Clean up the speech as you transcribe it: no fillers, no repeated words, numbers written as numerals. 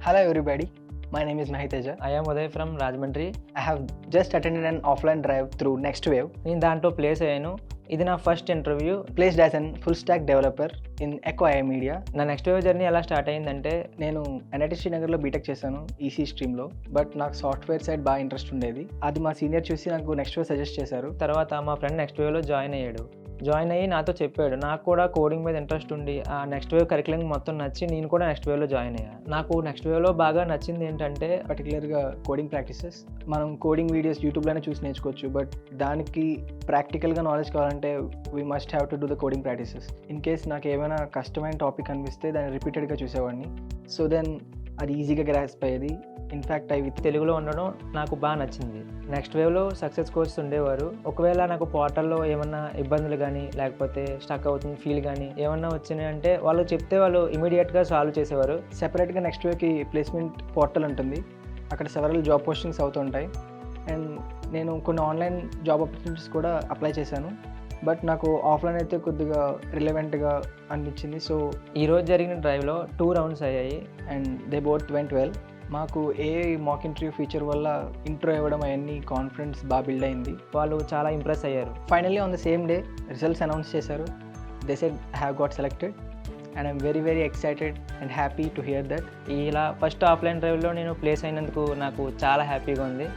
Hello everybody, my name is Mahiteja. I am Uday from Rajahmundry. I have just attended an offline drive through NextWave, నేను దాంట్లో place అయ్యాను. ఇది నా first interview. placed as an full stack developer in Echo AI Media. నా next wave journey ఎలా start అయిందంటే, నేను NIT శ్రీనగర్లో BTech చేశాను ఈసీ స్ట్రీమ్లో, బట్ నాకు సాఫ్ట్వేర్ సైడ్ బాగా ఇంట్రెస్ట్ ఉండేది. అది మా సీనియర్ చూసి నాకు NextWave సజెస్ట్ చేశారు. తర్వాత మా ఫ్రెండ్ నెక్స్ట్ వేవ్లో జాయిన్ అయ్యాడు. జాయిన్ అయ్యి నాతో చెప్పాడు, నాకు కూడా కోడింగ్ మీద ఇంట్రెస్ట్ ఉండి ఆ నెక్స్ట్ వేవ్ కరికులం మొత్తం నచ్చి నేను కూడా నెక్స్ట్ వేవ్లో జాయిన్ అయ్యా. నాకు నెక్స్ట్ వేవ్లో బాగా నచ్చింది ఏంటంటే, పర్టికులర్గా కోడింగ్ ప్రాక్టీసెస్. మనం కోడింగ్ వీడియోస్ యూట్యూబ్లోనే చూసి నేర్చుకోవచ్చు, బట్ దానికి ప్రాక్టికల్గా నాలెడ్జ్ కావాలంటే we must have to do the coding practices. In case నాకు ఏమైనా కష్టమైన టాపిక్ అనిపిస్తే దాన్ని రిపీటెడ్గా చూసేవాడిని. సో దెన్ అది ఈజీగా గ్రాస్ప్ అయ్యేది. ఇన్ఫ్యాక్ట్ అవి తెలుగులో ఉండడం నాకు బాగా నచ్చింది. నెక్స్ట్ వేవ్లో సక్సెస్ కోర్స్ ఉండేవారు. ఒకవేళ నాకు పోర్టల్లో ఏమన్నా ఇబ్బందులు కానీ లేకపోతే స్టక్ అవుతుంది ఫీల్ కానీ ఏమన్నా వచ్చినాయంటే వాళ్ళు చెప్తే వాళ్ళు ఇమీడియట్గా సాల్వ్ చేసేవారు. సెపరేట్గా నెక్స్ట్ వేవ్కి ప్లేస్మెంట్ పోర్టల్ ఉంటుంది. అక్కడ సెవరల్ జాబ్ పోస్టింగ్స్ అవుతుంటాయి. అండ్ నేను కొన్ని ఆన్లైన్ జాబ్ ఆపర్చునిటీస్ కూడా అప్లై చేశాను, బట్ నాకు ఆఫ్లైన్ అయితే కొద్దిగా రిలవెంట్గా అనిపించింది. సో ఈరోజు జరిగిన డ్రైవ్లో 2 రౌండ్స్ అయ్యాయి. And they both went well. మాకు మాక్ ఇంటర్వ్యూ ఫీచర్ వల్ల ఇంట్రో ఇవ్వడం అవన్నీ కాన్ఫిడెన్స్ బాగా బిల్డ్ అయింది. వాళ్ళు చాలా ఇంప్రెస్ అయ్యారు. Finally on the same day results announce చేశారు. They said I have got selected and I'm very very excited and happy to hear that. ఇలా ఫస్ట్ ఆఫ్లైన్ డ్రైవ్లో నేను ప్లేస్ అయినందుకు నాకు చాలా హ్యాపీగా ఉంది.